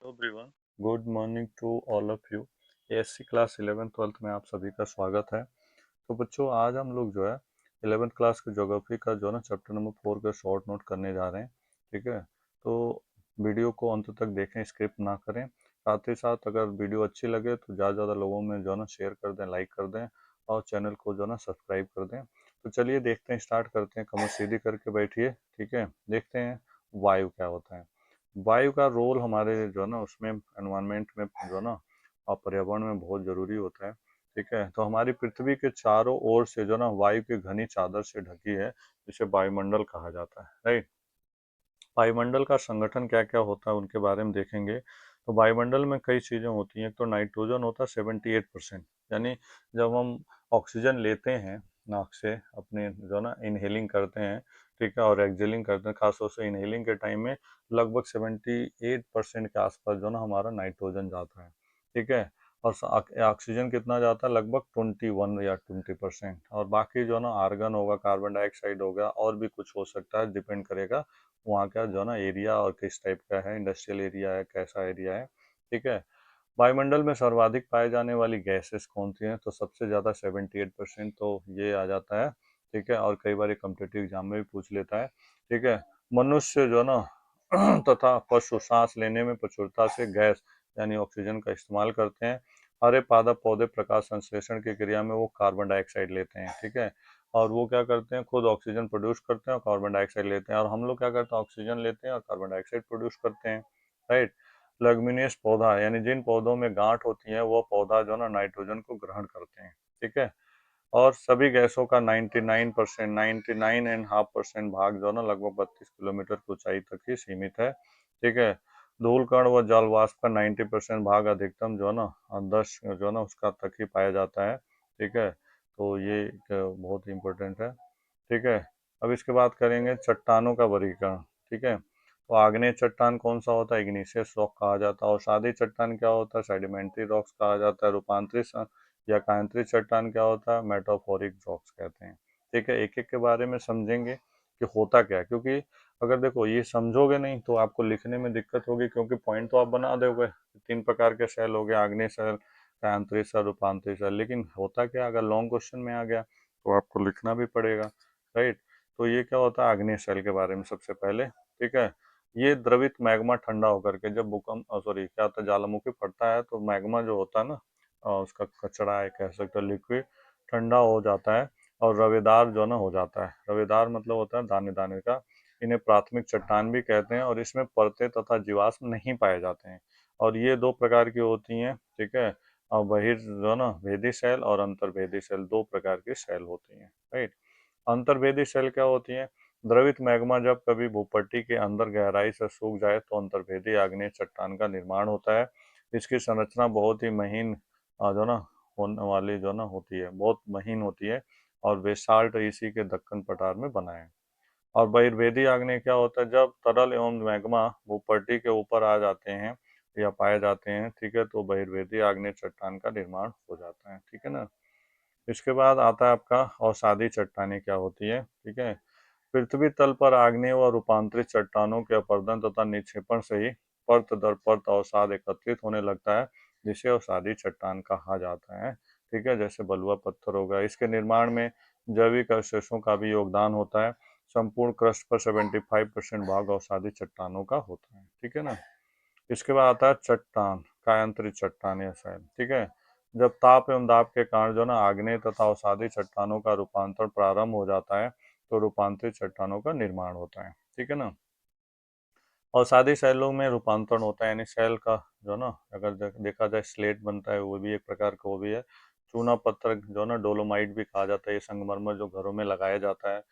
Hello everyone, good morning to all of you. ASC class 11th-12th में आप सभी का स्वागत है। तो बच्चों, आज हम लोग जो है 11th क्लास की ज्योग्राफी का जो है ना चैप्टर नंबर 4 का शॉर्ट नोट करने जा रहे हैं। ठीक है, तो वीडियो को अंत तक देखें, स्किप ना करें। साथ ही साथ अगर वीडियो अच्छी लगे तो ज़्यादा ज़्यादा लोगों में जो है ना शेयर कर दें, लाइक कर दें और चैनल को जो है ना सब्सक्राइब कर दें। तो चलिए देखते हैं, स्टार्ट करते हैं। कमर सीधी करके बैठिए। ठीक है, देखते हैं वायु क्या होता है। वायु का रोल हमारे जो है ना उसमें एनवायरनमेंट में जो है ना और पर्यावरण में बहुत जरूरी होता है। ठीक है, तो हमारी पृथ्वी के चारों ओर से जो ना वायु की घनी चादर से ढकी है, जिसे वायुमंडल कहा जाता है। राइट। वायुमंडल का संगठन क्या क्या होता है उनके बारे में देखेंगे। तो वायुमंडल में कई चीज़ें होती हैं। एक तो नाइट्रोजन होता है 78%, यानी जब हम ऑक्सीजन लेते हैं नाक से, अपने जो ना इनहेलिंग करते हैं, ठीक है, और एक्सहेलिंग करते हैं, खासतौर से इनहेलिंग के टाइम में लगभग 78% के आसपास जो ना हमारा नाइट्रोजन जाता है। ठीक है, और ऑक्सीजन कितना जाता है, लगभग 21 या 20%। और बाकी जो ना आर्गन होगा, कार्बन डाइऑक्साइड होगा, और भी कुछ हो सकता है, डिपेंड करेगा वहाँ का जो ना एरिया और किस टाइप का है, इंडस्ट्रियल एरिया है, कैसा एरिया है। ठीक है, वायुमंडल में सर्वाधिक पाए जाने वाली गैसेस कौन सी हैं, तो सबसे ज़्यादा 78% तो ये आ जाता है। ठीक है, और कई बार कॉम्पिटिटिव एग्जाम में भी पूछ लेता है। ठीक है, मनुष्य जो ना तथा पशु सांस लेने में प्रचुरता से गैस यानी ऑक्सीजन का इस्तेमाल करते हैं। हरे पादप पौधे प्रकाश संश्लेषण की क्रिया में वो कार्बन डाइऑक्साइड लेते हैं। ठीक है, और वो क्या करते हैं, खुद ऑक्सीजन प्रोड्यूस करते हैं और कार्बन डाइऑक्साइड लेते हैं, और हम लोग क्या करते हैं, ऑक्सीजन लेते हैं और कार्बन डाइऑक्साइड प्रोड्यूस करते हैं। राइट। लेग्यूमिनियस पौधा यानी जिन पौधों में गांठ होती है वो पौधा जो ना नाइट्रोजन को ग्रहण करते हैं। ठीक है, और सभी गैसों का 99%, 99.5% भाग जो ना लगभग 32 किलोमीटर की ऊंचाई तक ही सीमित है। ठीक है, धूल कण व जल वाष्प का 90% भाग अधिकतम जो ना 10 जो ना उसका तक ही पाया जाता है। ठीक है, तो ये एक बहुत ही इम्पोर्टेंट है। ठीक है, अब इसके बाद करेंगे चट्टानों का वर्गीकरण। ठीक है, तो आग्नेय चट्टान कौन सा होता है, इग्निशियस रॉक कहा जाता है। और सादी चट्टान क्या होता है, सेडिमेंट्री रॉक्स कहा जाता है। रूपांतरित या कायांतरित चट्टान क्या होता है, मेटाफोरिक रॉक्स कहते हैं। ठीक है, एक एक के बारे में समझेंगे कि होता क्या है, क्योंकि अगर देखो ये समझोगे नहीं तो आपको लिखने में दिक्कत होगी, क्योंकि पॉइंट तो आप बना दोगे, 3 प्रकार के सेल हो गए, आग्नेय सेल, कायांतरित सेल, रूपांतरित सेल, लेकिन होता क्या, अगर लॉन्ग क्वेश्चन में आ गया तो आपको लिखना भी पड़ेगा। राइट। तो ये क्या होता है, आग्नेय सेल के बारे में सबसे पहले। ठीक है, ये द्रवित मैग्मा ठंडा होकर के जब भूकंप सॉरी क्या होता है, ज्वालामुखी फटता है तो मैग्मा जो होता है ना, उसका कचरा है कह सकते हो, लिक्विड ठंडा हो जाता है और रवेदार जो ना हो जाता है। रवेदार मतलब होता है दाने दाने का। इन्हें प्राथमिक चट्टान भी कहते हैं, और इसमें परतें तथा जीवाश्म नहीं पाए जाते हैं। और ये 2 प्रकार की होती हैं। ठीक है, और जो ना भेदी सेल और अंतर्भेदी सेल, 2 प्रकार की सेल होती हैं। राइट। अंतर्वेदी सेल क्या होती हैं, द्रवित मैग्मा जब कभी भूपट्टी के अंदर गहराई से सूख जाए तो अंतर्वेदी आग्नेय चट्टान का निर्माण होता है। इसकी संरचना बहुत ही महीन जो ना होने वाली जो ना होती है, बहुत महीन होती है, और बेसाल्ट इसी के दक्कन पठार में बना है। और बहिर्वेदी आग्नेय क्या होता है, जब तरल एवं मैग्मा भूपट्टी के ऊपर आ जाते हैं या पाए जाते हैं, ठीक है, तो बहिर्वेदी आग्नेय चट्टान का निर्माण हो जाता है। ठीक है ना। इसके बाद आता है आपका अवसादी चट्टानें क्या होती है। ठीक है, पृथ्वी तल पर आग्नेय व रूपांतरित चट्टानों के अपरदन तथा निक्षेपण से ही परत दर परत अवसाद एकत्रित होने लगता है, जिसे अवसादी चट्टान कहा जाता है। ठीक है, जैसे बलुआ पत्थर हो गया। इसके निर्माण में जैविक अवशेषों का भी योगदान होता है। संपूर्ण क्रस्ट पर 75% भाग अवसादी चट्टानों का होता है। ठीक है ना। इसके बाद आता है चट्टान, कायांतरित चट्टान या शैल। ठीक है, जब ताप एवं दाब के कारण जो ना आग्नेय तथा अवसादी चट्टानों का रूपांतरण प्रारंभ हो जाता है, तो रूपांतरित चट्टानों का निर्माण होता है। ठीक है ना। अवसादी शैलों में रूपांतरण होता है, यानी शैल का जो ना अगर देखा जाए स्लेट बनता है, वो भी एक प्रकार का वो भी है। चूना पत्थर जो ना डोलोमाइट भी कहा जाता है, ये संगमरमर जो घरों में लगाया जाता है।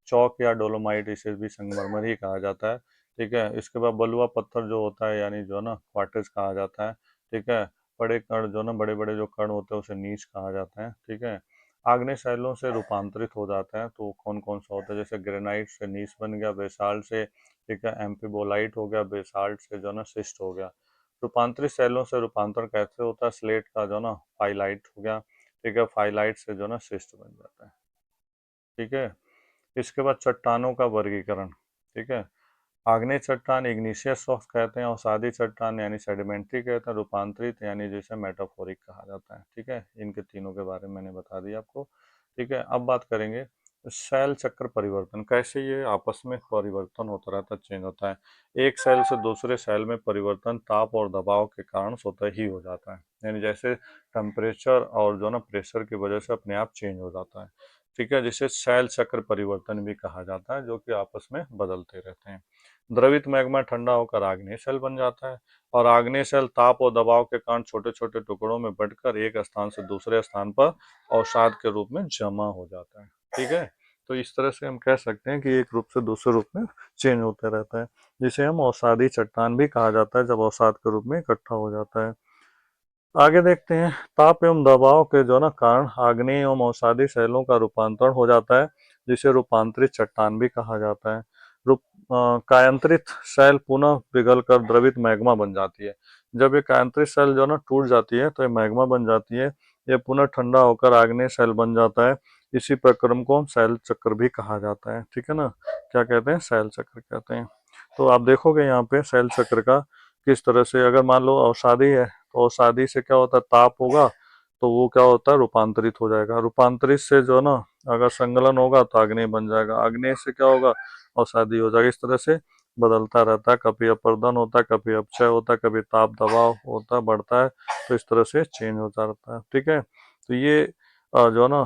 चौक या डोलोमाइट इसे भी संगमरमर ही कहा जाता है। ठीक है, इसके बाद बलुआ पत्थर जो होता है, यानी जो ना क्वार्ट्ज कहा जाता है। ठीक है, बड़े कण जो ना बड़े बड़े जो कण होते हैं उसे नीच कहा जाता है। ठीक है, आग्नेय शैलों से रूपांतरित हो जाता है, तो कौन कौन सा होता है, जैसे ग्रेनाइट से नीच बन गया, बेसाल्ट से, ठीक है, एम्फीबोलाइट हो गया, बेसाल्ट से जो ना सिस्ट हो गया। रूपांतरित शैलों से रूपांतरण कैसे होता है, स्लेट का जो ना फाइलाइट हो गया। ठीक है, फाइलाइट से जो ना सिस्ट बन जाता है। ठीक है, इसके बाद चट्टानों का वर्गीकरण। ठीक है, आग्नेय चट्टान इग्निशियस रॉक्स कहते हैं, और सादी चट्टान यानी सेडिमेंट्री कहते हैं, रूपांतरित यानी जैसे मेटाफोरिक कहा जाता है। ठीक है, इनके तीनों के बारे में मैंने बता दिया आपको। ठीक है, अब बात करेंगे सेल चक्र परिवर्तन, कैसे ये आपस में परिवर्तन होता रहता है, चेंज होता है। एक सेल से दूसरे सेल में परिवर्तन ताप और दबाव के कारण स्वतः ही हो जाता है, यानी जैसे टेम्परेचर और जो ना प्रेशर की वजह से अपने आप चेंज हो जाता है। ठीक है, जिसे सेल चक्र परिवर्तन भी कहा जाता है, जो कि आपस में बदलते रहते हैं। द्रवित मैग्मा ठंडा होकर आग्नेय शेल बन जाता है, और आग्नेय शेल ताप और दबाव के कारण छोटे छोटे टुकड़ों में बढ़कर एक स्थान से दूसरे स्थान पर अवसाद के रूप में जमा हो जाता है। ठीक है, तो इस तरह से हम कह सकते हैं कि एक रूप से दूसरे रूप में चेंज होते रहता है, जिसे हम अवसादी चट्टान भी कहा जाता है, जब अवसाद के रूप में इकट्ठा हो जाता है। आगे देखते हैं, ताप एवं दबाव के जो ना कारण आग्नेय एवं अवसादी शैलों का रूपांतरण हो जाता है, जिसे रूपांतरित चट्टान भी कहा जाता है। कायांतरित शैल पुनः पिघलकर द्रवित मैग्मा बन जाती है। जब ये कायांतरित शैल जो ना टूट जाती है तो ये मैग्मा बन जाती है, ये पुनः ठंडा होकर आग्नेय शैल बन जाता है। इसी प्रक्रम को हम शैल चक्र भी कहा जाता है। ठीक है ना, क्या कहते हैं, शैल चक्र कहते हैं। तो आप देखोगे यहाँ पे शैल चक्र का किस तरह से, अगर मान लो अवसादी है तो अवसादी से क्या होता है, ताप होगा तो वो क्या होता है, रूपांतरित हो जाएगा। रूपांतरित से जो ना अगर संगलन होगा तो आग्नेय बन जाएगा, आग्नेय से क्या होगा, अवसादी हो जाएगा। इस तरह से बदलता रहता है, कभी अपर्दन होता है, कभी अपक्षय होता है, कभी ताप दबाव होता है, बढ़ता है, तो इस तरह से चेंज होता रहता है। ठीक है, तो ये जो ना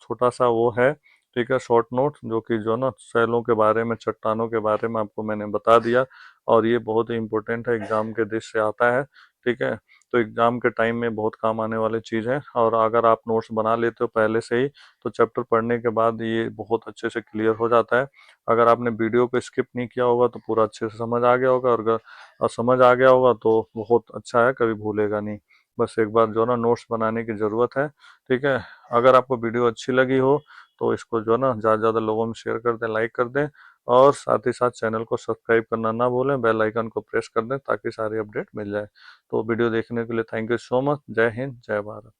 छोटा सा वो है, ठीक है, शॉर्ट नोट, जो कि जो ना शैलों के बारे में, चट्टानों के बारे में आपको मैंने बता दिया, और ये बहुत ही इंपॉर्टेंट है, एग्जाम के दृष्टि से आता है। ठीक है, तो एग्जाम के टाइम में बहुत काम आने वाली चीज़ है, और अगर आप नोट्स बना लेते हो पहले से ही तो चैप्टर पढ़ने के बाद ये बहुत अच्छे से क्लियर हो जाता है। अगर आपने वीडियो को स्किप नहीं किया होगा तो पूरा अच्छे से समझ आ गया होगा, और अगर समझ आ गया होगा तो बहुत अच्छा है, कभी भूलेगा नहीं। बस एक बार जो ना नोट्स बनाने की ज़रूरत है। ठीक है, अगर आपको वीडियो अच्छी लगी हो तो इसको जो ना ज़्यादा से ज़्यादा लोगों में शेयर कर दें, लाइक कर दें, और साथ ही साथ चैनल को सब्सक्राइब करना ना भूलें, बेल आइकन को प्रेस कर दें ताकि सारी अपडेट मिल जाए। तो वीडियो देखने के लिए थैंक यू सो मच। जय हिंद, जय भारत।